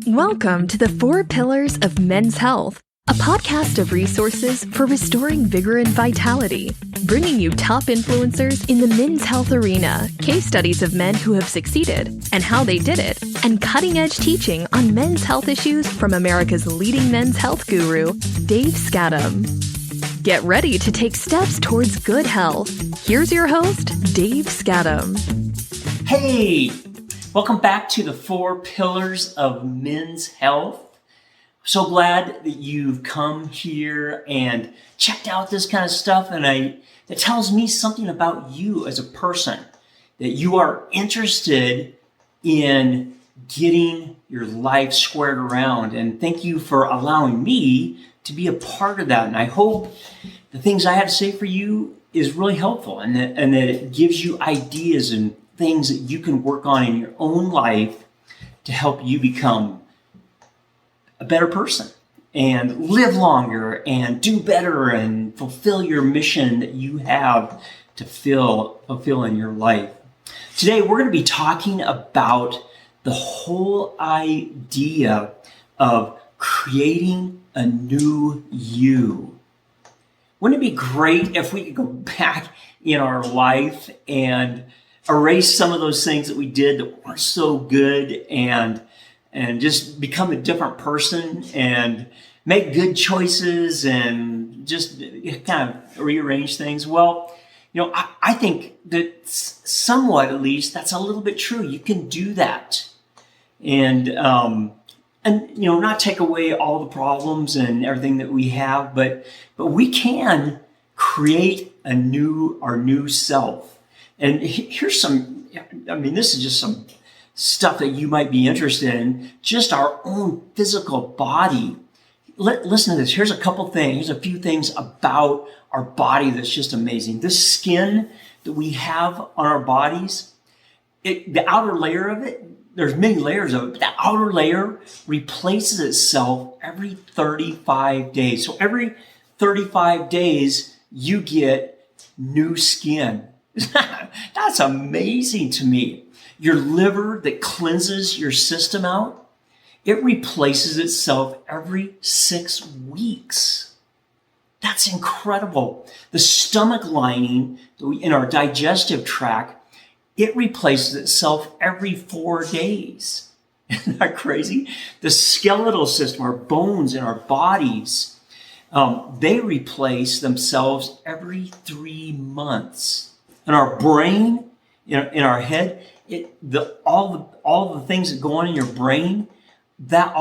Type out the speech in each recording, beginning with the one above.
Welcome to the 4 Pillars of Men's Health, a podcast of resources for restoring vigor and vitality, bringing you top influencers in the men's health arena, case studies of men who have succeeded and how they did it, and cutting-edge teaching on men's health issues from America's leading men's health guru, Dave Skattum. Get ready to take steps towards good health. Here's your host, Dave Skattum. Hey! Welcome back to the 4 Pillars of Men's Health. So glad that you've come here and checked out this kind of stuff, and that tells me something about you as a person, that you are interested in getting your life squared around. And thank you for allowing me to be a part of that. And I hope the things I have to say for you is really helpful, and that it gives you ideas and things that you can work on in your own life to help you become a better person and live longer and do better and fulfill your mission that you have to fulfill in your life. Today, we're going to be talking about the whole idea of creating a new you. Wouldn't it be great if we could go back in our life and erase some of those things that we did that weren't so good and just become a different person and make good choices and just kind of rearrange things? Well, I think that somewhat, at least, that's a little bit true. You can do that. And not take away all the problems and everything that we have, but we can create our new self. And here's this is just some stuff that you might be interested in, just our own physical body. Listen to this. Here's a few things about our body that's just amazing. This skin that we have on our bodies, the outer layer of it, there's many layers of it, but that outer layer replaces itself every 35 days. So every 35 days, you get new skin. That's amazing to me. Your liver that cleanses your system out, it replaces itself every 6 weeks. That's incredible. The stomach lining in our digestive tract, it replaces itself every 4 days. Isn't that crazy? The skeletal system, our bones in our bodies, they replace themselves every 3 months. And our brain, in our head, all the things that go on in your brain, the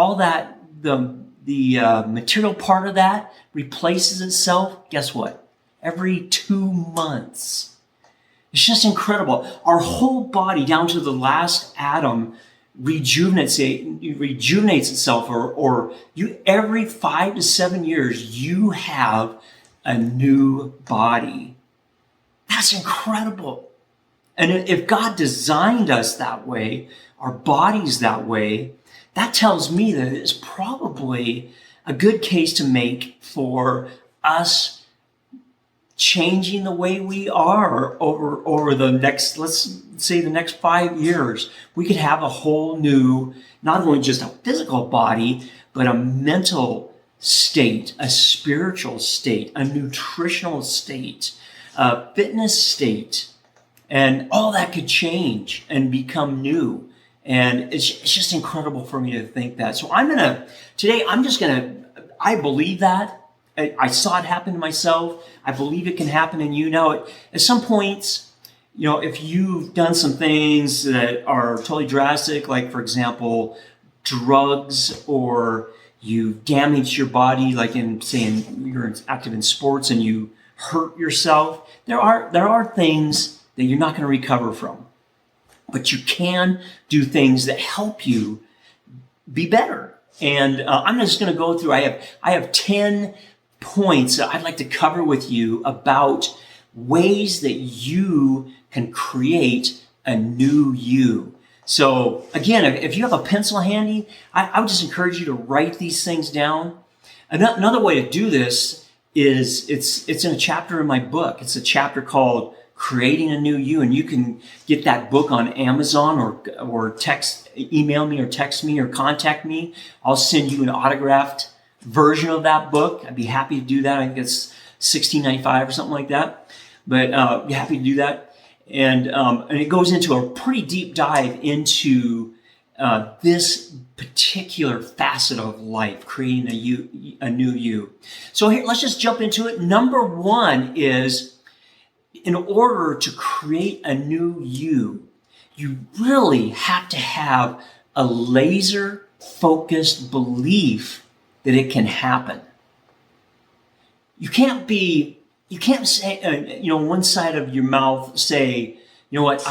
material part of that replaces itself. Guess what? Every 2 months. It's just incredible. Our whole body, down to the last atom, rejuvenates itself, or you every 5 to 7 years you have a new body. That's incredible. And if God designed us that way, our bodies that way, that tells me that it's probably a good case to make for us changing the way we are over the next, let's say the next 5 years. We could have a whole new, not only just a physical body, but a mental state, a spiritual state, a nutritional state, a fitness state, and all that could change and become new. And it's just incredible for me to think that. So I believe that. I saw it happen to myself. I believe it can happen in you. Now, at some points, if you've done some things that are totally drastic, like, for example, drugs, or you damage your body, like you're active in sports and you hurt yourself, there are things that you're not going to recover from. But you can do things that help you be better. And I'm just going to go through, I have 10 points that I'd like to cover with you about ways that you can create a new you. So again, if you have a pencil handy, I would just encourage you to write these things down. Another way to do this is it's in a chapter in my book. It's a chapter called Creating a New You. And you can get that book on Amazon or email me or text me or contact me. I'll send you an autographed version of that book. I'd be happy to do that. I think it's $16.95 or something like that. But be happy to do that. And it goes into a pretty deep dive into this particular facet of life, creating a new you. So here, let's just jump into it. Number one is, in order to create a new you, you really have to have a laser-focused belief that it can happen. You can't say, one side of your mouth say, you know what,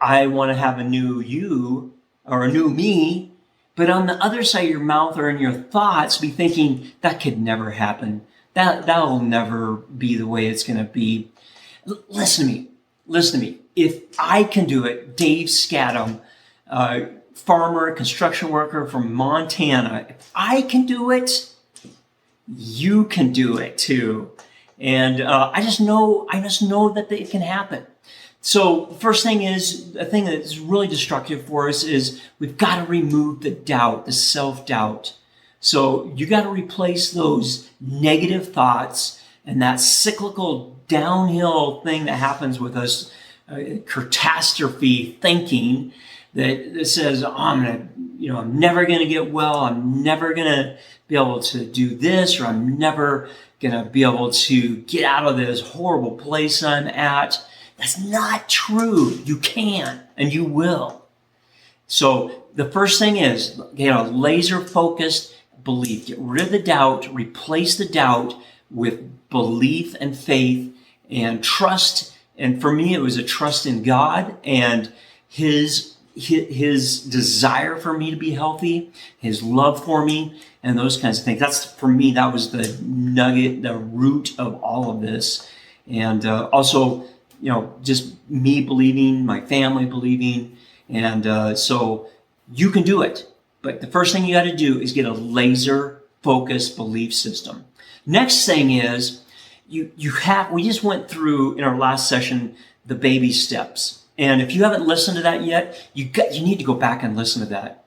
I want to have a new you or a new me, but on the other side of your mouth or in your thoughts be thinking, that could never happen. That'll never be the way it's going to be. Listen to me. If I can do it, Dave Skattum, farmer, construction worker from Montana, if I can do it, you can do it too. And I just know that it can happen. So the first thing is, a thing that's really destructive for us is we've got to remove the doubt, the self-doubt. So you got to replace those negative thoughts and that cyclical downhill thing that happens with us, catastrophe thinking that says, oh, I'm never going to get well. I'm never going to be able to do this, or I'm never going to be able to get out of this horrible place I'm at. That's not true. You can, and you will. So the first thing is, get a laser-focused belief. Get rid of the doubt. Replace the doubt with belief and faith and trust. And for me, it was a trust in God and His desire for me to be healthy, His love for me, and those kinds of things. That's, for me, that was the nugget, the root of all of this. And also, just me believing, my family believing. And so you can do it. But the first thing you got to do is get a laser-focused belief system. Next thing is, we just went through in our last session the baby steps. And if you haven't listened to that yet, you need to go back and listen to that.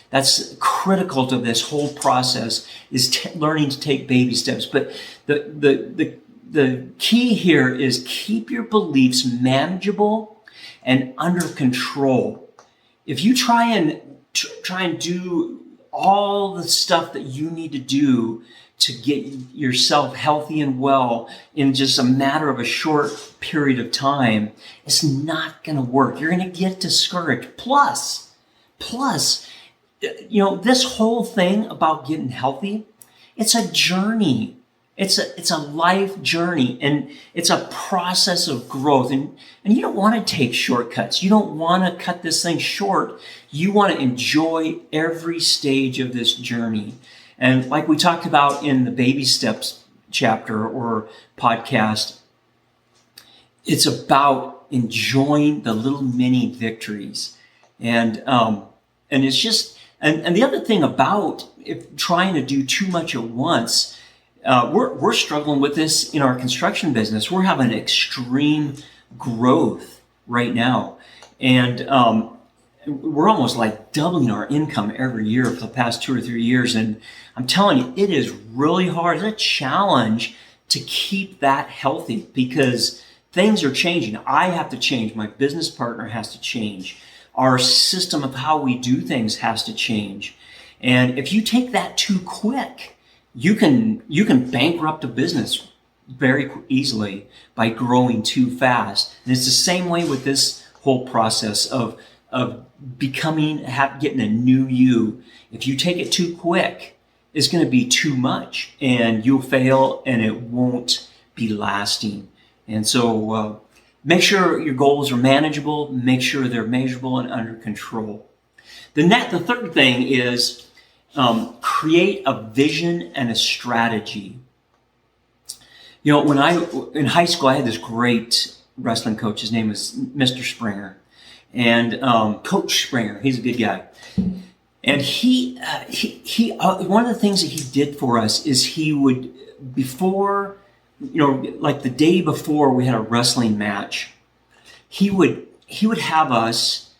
That's critical to this whole process, is learning to take baby steps. But the key here is keep your beliefs manageable and under control. If you try and do all the stuff that you need to do to get yourself healthy and well in just a matter of a short period of time, it's not going to work. You're going to get discouraged. Plus, this whole thing about getting healthy, it's a journey. It's a life journey, and it's a process of growth. And you don't want to take shortcuts. You don't want to cut this thing short. You want to enjoy every stage of this journey. And like we talked about in the baby steps chapter or podcast, it's about enjoying the little mini victories. And it's just, and the other thing about trying to do too much at once, we're struggling with this in our construction business. We're having extreme growth right now. And we're almost like doubling our income every year for the past 2 or 3 years. And I'm telling you, it is really hard. It's a challenge to keep that healthy because things are changing. I have to change. My business partner has to change. Our system of how we do things has to change. And if you take that too quick, you can bankrupt a business very easily by growing too fast. And it's the same way with this whole process of getting a new you. If you take it too quick, it's going to be too much, and you'll fail, and it won't be lasting. And so make sure your goals are manageable. Make sure they're measurable and under control. The third thing is create a vision and a strategy. When in high school, I had this great wrestling coach. His name was Mr. Springer, and Coach Springer. He's a good guy. And he one of the things that he did for us is he would, before like the day before we had a wrestling match, he would have us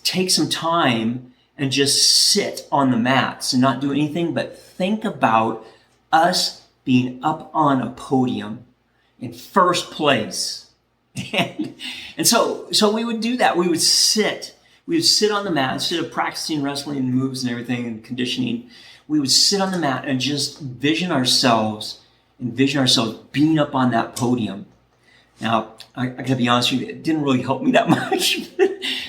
take some time and just sit on the mats and not do anything but think about us being up on a podium in first place. And so we would do that. We would sit on the mat instead of practicing wrestling moves and everything and conditioning. We would sit on the mat and just envision ourselves being up on that podium. Now, I gotta be honest with you, it didn't really help me that much.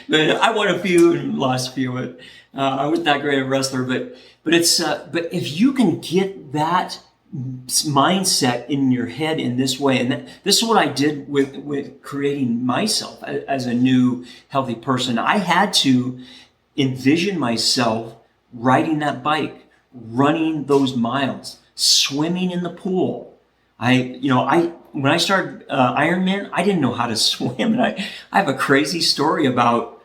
But I won a few and lost a few. But I wasn't that great a wrestler. But if you can get that mindset in your head in this way, and this is what I did with creating myself as a new healthy person. I had to envision myself riding that bike, running those miles, swimming in the pool. When I started Ironman, I didn't know how to swim, and I have a crazy story about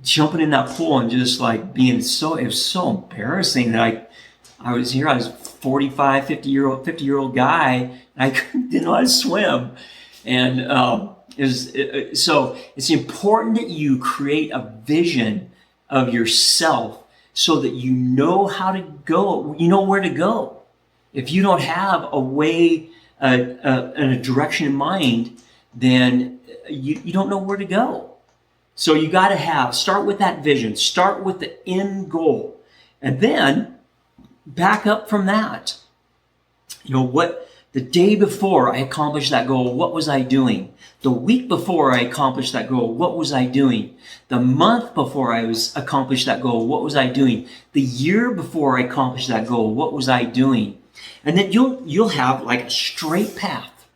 jumping in that pool and just like it was so embarrassing that I was 45, 50-year-old guy, and I didn't know how to swim. And so it's important that you create a vision of yourself so that you know how to go, you know where to go. If you don't have a way and a direction in mind, then you don't know where to go. So you got to start with that vision, start with the end goal, and then back up from that. What the day before I accomplished that goal, what was I doing? The week before I accomplished that goal, what was I doing? The month before I accomplished that goal, what was I doing? The year before I accomplished that goal, what was I doing? And then you'll have like a straight path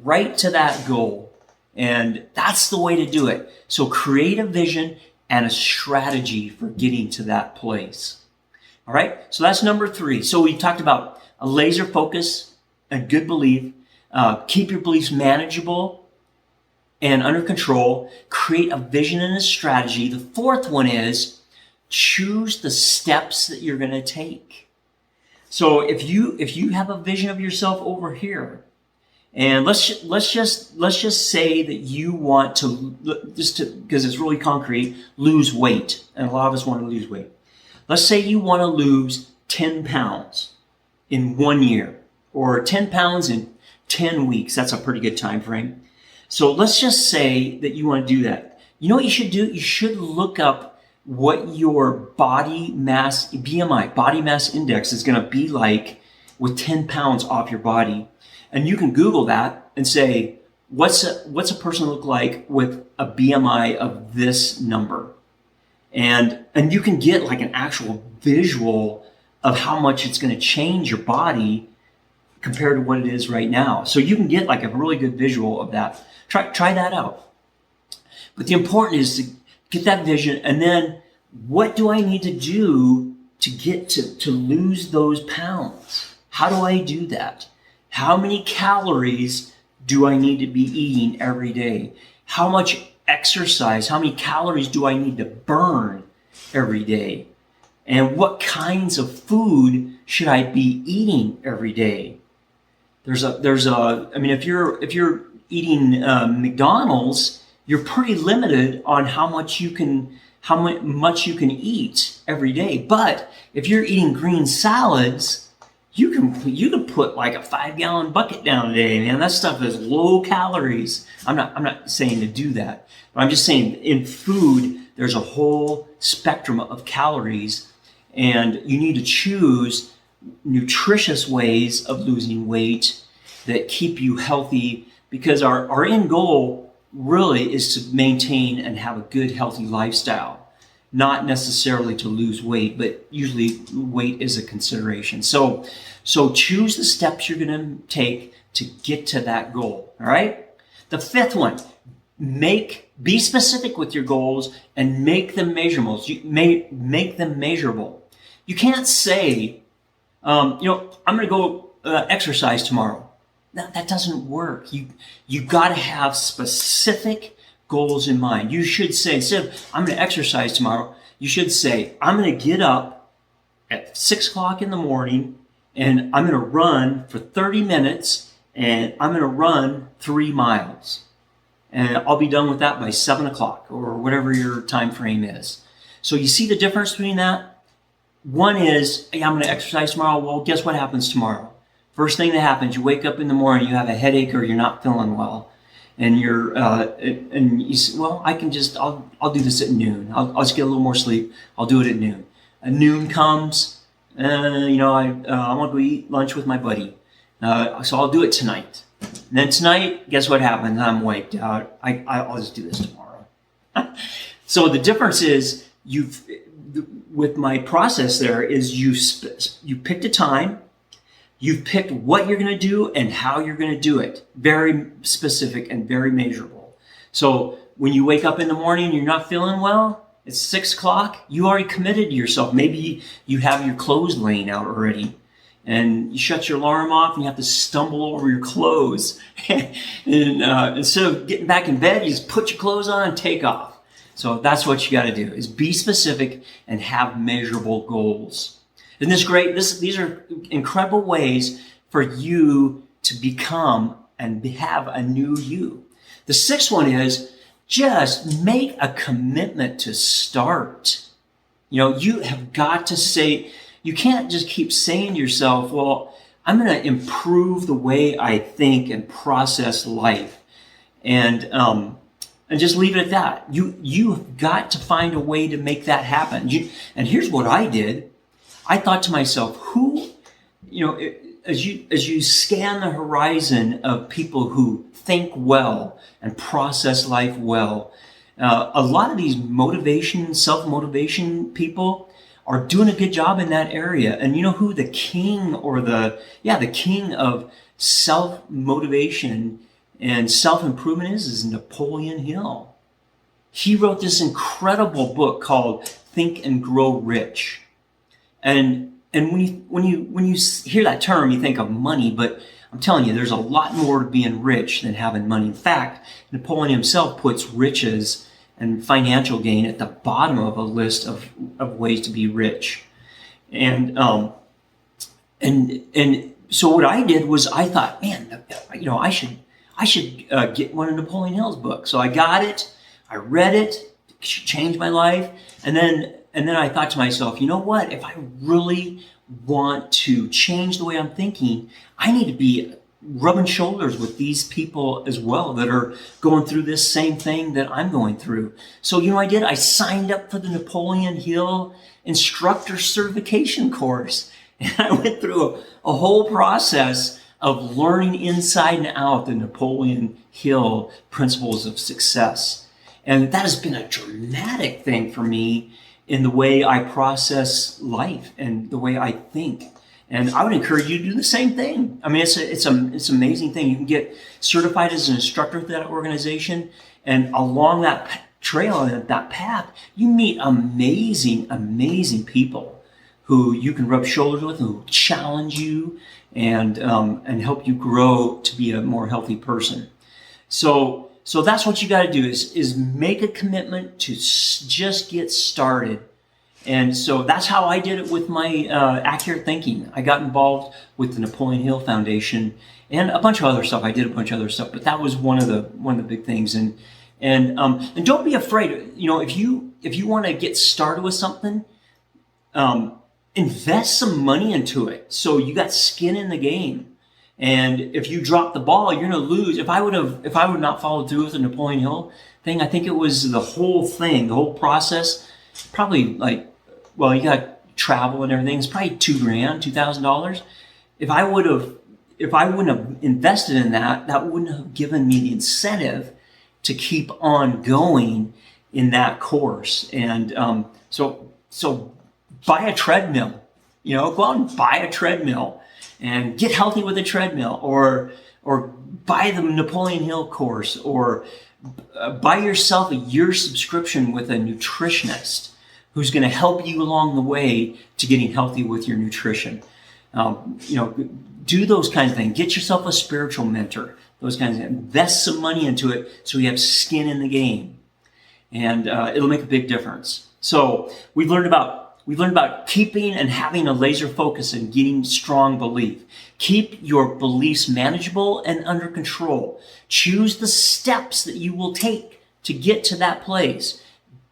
right to that goal. And that's the way to do it. So create a vision and a strategy for getting to that place. All right, so that's number 3. So we talked about a laser focus, a good belief, keep your beliefs manageable and under control, create a vision and a strategy. The 4th one is choose the steps that you're going to take. So if you have a vision of yourself over here, and let's just say that you want to, because it's really concrete, lose weight, and a lot of us want to lose weight. Let's say you want to lose 10 pounds in 1 year, or 10 pounds in 10 weeks. That's a pretty good time frame. So let's just say that you want to do that. You know what you should do? You should look up what your body mass, BMI, body mass index is going to be like with 10 pounds off your body. And you can Google that and say, what's a person look like with a BMI of this number? And you can get like an actual visual of how much it's going to change your body compared to what it is right now. So you can get like a really good visual of that. Try that out. But the important is to get that vision, and then what do I need to do to get to lose those pounds? How do I do that? How many calories do I need to be eating every day? How much exercise, how many calories do I need to burn every day? And what kinds of food should I be eating every day? If you're eating McDonald's, you're pretty limited on how much you can eat every day. But if you're eating green salads, you can put like a 5-gallon bucket down a day, man. That stuff is low calories. I'm not saying to do that, but I'm just saying in food there's a whole spectrum of calories, and you need to choose nutritious ways of losing weight that keep you healthy, because our end goal really is to maintain and have a good, healthy lifestyle, not necessarily to lose weight, but usually weight is a consideration. So choose the steps you're going to take to get to that goal, all right? The 5th one, be specific with your goals and make them measurable. Make them measurable. You can't say, I'm going to go exercise tomorrow. That doesn't work. You got to have specific goals in mind. You should say, instead of I'm going to exercise tomorrow, you should say, I'm going to get up at 6 o'clock in the morning and I'm going to run for 30 minutes and I'm going to run 3 miles. And I'll be done with that by 7 o'clock or whatever your time frame is. So you see the difference between that? One is, hey, I'm going to exercise tomorrow. Well, guess what happens tomorrow? First thing that happens, you wake up in the morning, you have a headache or you're not feeling well. And and you say, well, I'll do this at noon. I'll just get a little more sleep. I'll do it at noon. Noon comes, I want to go eat lunch with my buddy. So I'll do it tonight. And then tonight, guess what happens? I'm wiped out. I'll just do this tomorrow. So the difference is with my process there is you picked a time, you've picked what you're going to do and how you're going to do it. Very specific and very measurable. So when you wake up in the morning and you're not feeling well, it's 6 o'clock, you already committed to yourself. Maybe you have your clothes laying out already. And you shut your alarm off and you have to stumble over your clothes. And instead of getting back in bed, you just put your clothes on and take off. So that's what you got to do, is be specific and have measurable goals. Isn't this great? These are incredible ways for you to become and have a new you. The 6th one is just make a commitment to start. You have got to say, you can't just keep saying to yourself, well, I'm going to improve the way I think and process life. And just leave it at that. You've got to find a way to make that happen. And here's what I did. I thought to myself, as you scan the horizon of people who think well and process life well, a lot of these self-motivation people are doing a good job in that area. And you know who the king the king of self-motivation and self-improvement is Napoleon Hill. He wrote this incredible book called Think and Grow Rich. And when you hear that term, you think of money, but I'm telling you, there's a lot more to being rich than having money. In fact, Napoleon himself puts riches and financial gain at the bottom of a list of ways to be rich. And so what I did was I thought, man, I should get one of Napoleon Hill's books. So I got it, I read it, it changed my life, and then I thought to myself, you know what? If I really want to change the way I'm thinking, I need to be rubbing shoulders with these people as well that are going through this same thing that I'm going through. So, I did. I signed up for the Napoleon Hill instructor certification course. And I went through a whole process of learning inside and out the Napoleon Hill principles of success. And that has been a dramatic thing for me in the way I process life and the way I think. And I would encourage you to do the same thing. I mean, it's an amazing thing. You can get certified as an instructor with that organization, and along that trail and that path, you meet amazing, amazing people who you can rub shoulders with, who challenge you and help you grow to be a more healthy person. So that's what you got to do is make a commitment to just get started. And so that's how I did it with my accurate thinking. I got involved with the Napoleon Hill Foundation and a bunch of other stuff. I did a bunch of other stuff, but that was one of the big things. And don't be afraid. If you want to get started with something, invest some money into it so you got skin in the game. And if you drop the ball, you're going to lose. If I would not followed through with the Napoleon Hill thing, I think it was the whole thing, the whole process. Probably you got travel and everything. It's probably $2,000. If I wouldn't have invested in that wouldn't have given me the incentive to keep on going in that course. And so buy a treadmill. Go out and buy a treadmill and get healthy with a treadmill, or buy the Napoleon Hill course, or buy yourself a year subscription with a nutritionist who's going to help you along the way to getting healthy with your nutrition. Do those kinds of things. Get yourself a spiritual mentor. Those kinds of things. Invest some money into it so you have skin in the game, and it'll make a big difference. So we've learned about We learned about keeping and having a laser focus and getting strong belief. Keep your beliefs manageable and under control. Choose the steps that you will take to get to that place.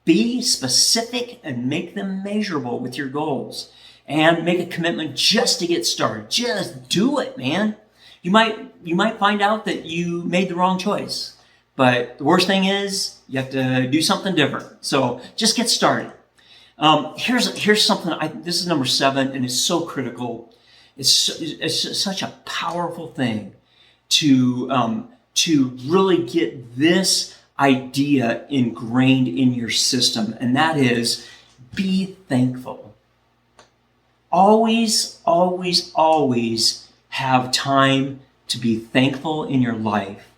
Be specific and make them measurable with your goals. And make a commitment just to get started. Just do it, man. You might find out that you made the wrong choice. But the worst thing is you have to do something different. So just get started. Here's something. This is number 7, and it's so critical. It's such a powerful thing to really get this idea ingrained in your system, and that is be thankful. Always, always, always have time to be thankful in your life.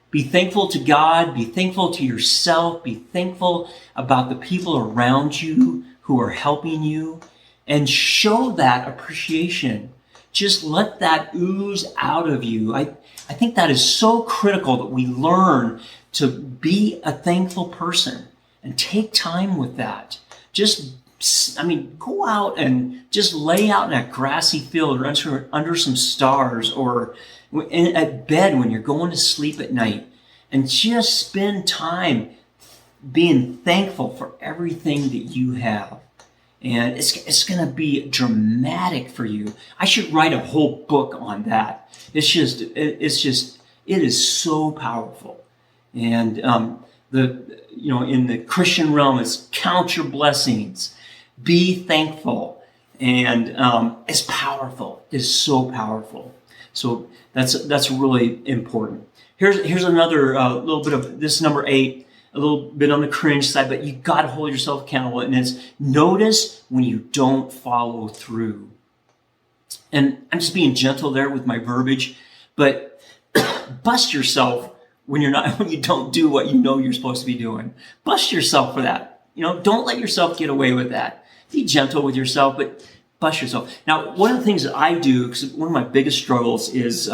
Be thankful to God, be thankful to yourself, be thankful about the people around you who are helping you, and show that appreciation. Just let that ooze out of you. I think that is so critical that we learn to be a thankful person and take time with that. Go out and just lay out in a grassy field or under some stars or at bed when you're going to sleep at night, and just spend time being thankful for everything that you have. And it's going to be dramatic for you. I should write a whole book on that. It is so powerful. And in the Christian realm, it's count your blessings, be thankful, and it's powerful. It's so powerful. So that's really important. Here's another little bit of this, number 8, a little bit on the cringe side, but you got to hold yourself accountable. And it's notice when you don't follow through. And I'm just being gentle there with my verbiage, but bust yourself when you don't do what you know you're supposed to be doing. Bust yourself for that. Don't let yourself get away with that. Be gentle with yourself, but bust yourself. Now, one of the things that I do, because one of my biggest struggles is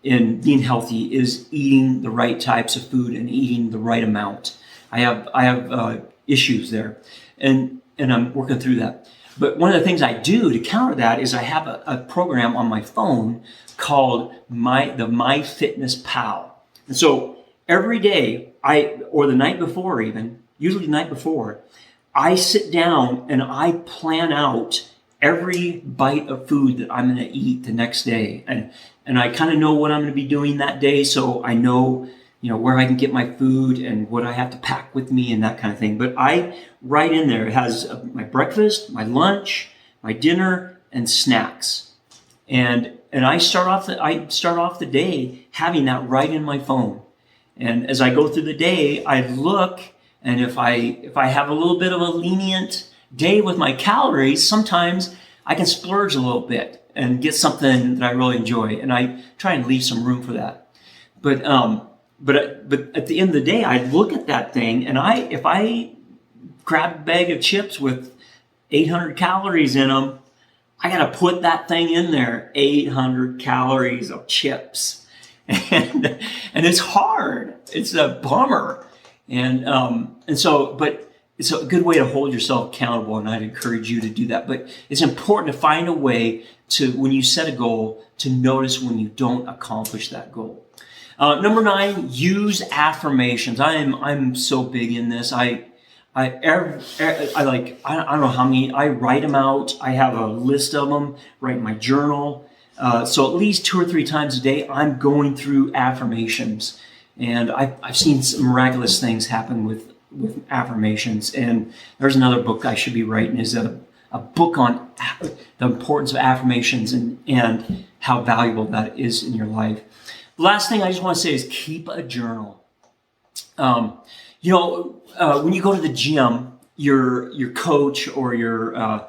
in being healthy, is eating the right types of food and eating the right amount. I have issues there, and I'm working through that. But one of the things I do to counter that is I have a program on my phone called the MyFitnessPal. And so every day, or the night before even, usually the night before, I sit down and I plan out every bite of food that I'm going to eat the next day. And I kind of know what I'm going to be doing that day, so I know, where I can get my food and what I have to pack with me and that kind of thing. But I write in there, it has my breakfast, my lunch, my dinner, and snacks. And I start off the day having that right in my phone. And as I go through the day, I look, and if I have a little bit of a lenient day with my calories, sometimes I can splurge a little bit and get something that I really enjoy, and I try and leave some room for that. But at the end of the day, I look at that thing, and if I grab a bag of chips with 800 calories in them, I got to put that thing in there, 800 calories of chips. And it's hard. It's a bummer. But it's a good way to hold yourself accountable, and I'd encourage you to do that. But it's important to find a way to, when you set a goal, to notice when you don't accomplish that goal. Number 9, use affirmations. I'm so big in this. I don't know how many. I write them out. I have a list of them. Write in my journal. So at least 2 or 3 times a day, I'm going through affirmations, and I've seen some miraculous things happen with affirmations. And there's another book I should be writing, is a book on the importance of affirmations and how valuable that is in your life. The last thing I just want to say is keep a journal. When you go to the gym, your coach or your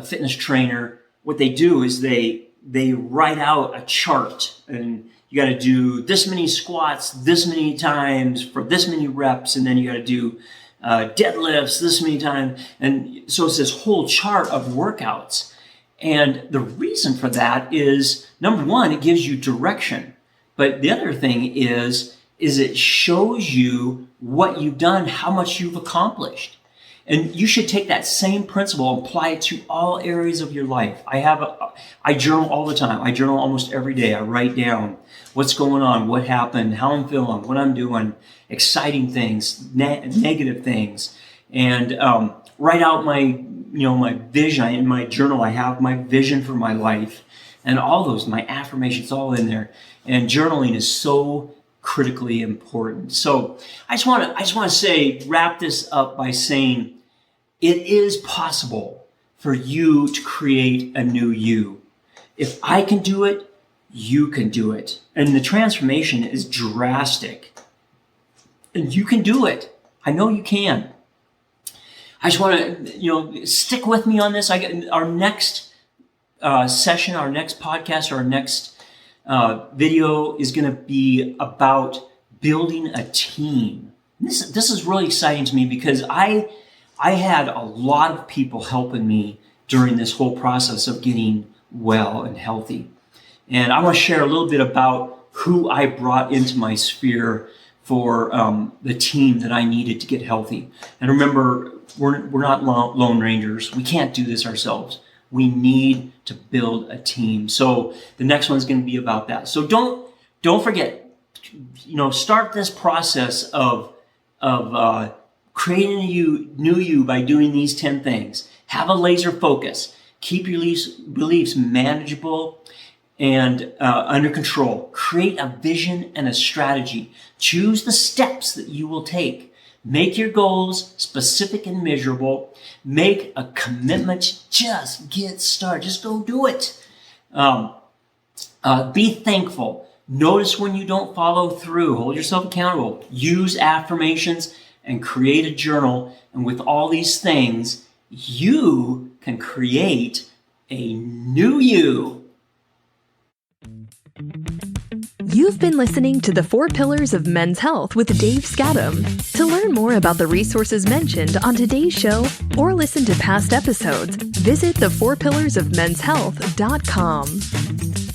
fitness trainer, what they do is they write out a chart, and you got to do this many squats this many times for this many reps, and then you got to do deadlifts this many times. And so it's this whole chart of workouts. And the reason for that is, number 1, it gives you direction. But the other thing is it shows you what you've done, how much you've accomplished. And you should take that same principle and apply it to all areas of your life. I journal all the time. I journal almost every day. I write down what's going on, what happened, how I'm feeling, what I'm doing, exciting things, negative things, and write out my vision. In my journal, I have my vision for my life, and all those, my affirmations, all in there. And journaling is so critically important. So I just want to wrap this up by saying it is possible for you to create a new you. If I can do it, you can do it. And the transformation is drastic. And you can do it. I know you can. I just want to, stick with me on this. Our next session, our next podcast, our next video is going to be about building a team. This is really exciting to me because I had a lot of people helping me during this whole process of getting well and healthy. And I want to share a little bit about who I brought into my sphere for the team that I needed to get healthy. And remember, we're not lone rangers. We can't do this ourselves. We need to build a team. So the next one is going to be about that. So don't forget, start this process of creating a new you by doing these 10 things. Have a laser focus. Keep your beliefs manageable and under control. Create a vision and a strategy. Choose the steps that you will take. Make your goals specific and measurable. Make a commitment. Just get started. Just go do it. Be thankful. Notice when you don't follow through. Hold yourself accountable. Use affirmations and create a journal. And with all these things, you can create a new you. You've been listening to the 4 Pillars of Men's Health with Dave Skattum. To learn more about the resources mentioned on today's show or listen to past episodes, visit the4pillarsofmenshealth.com.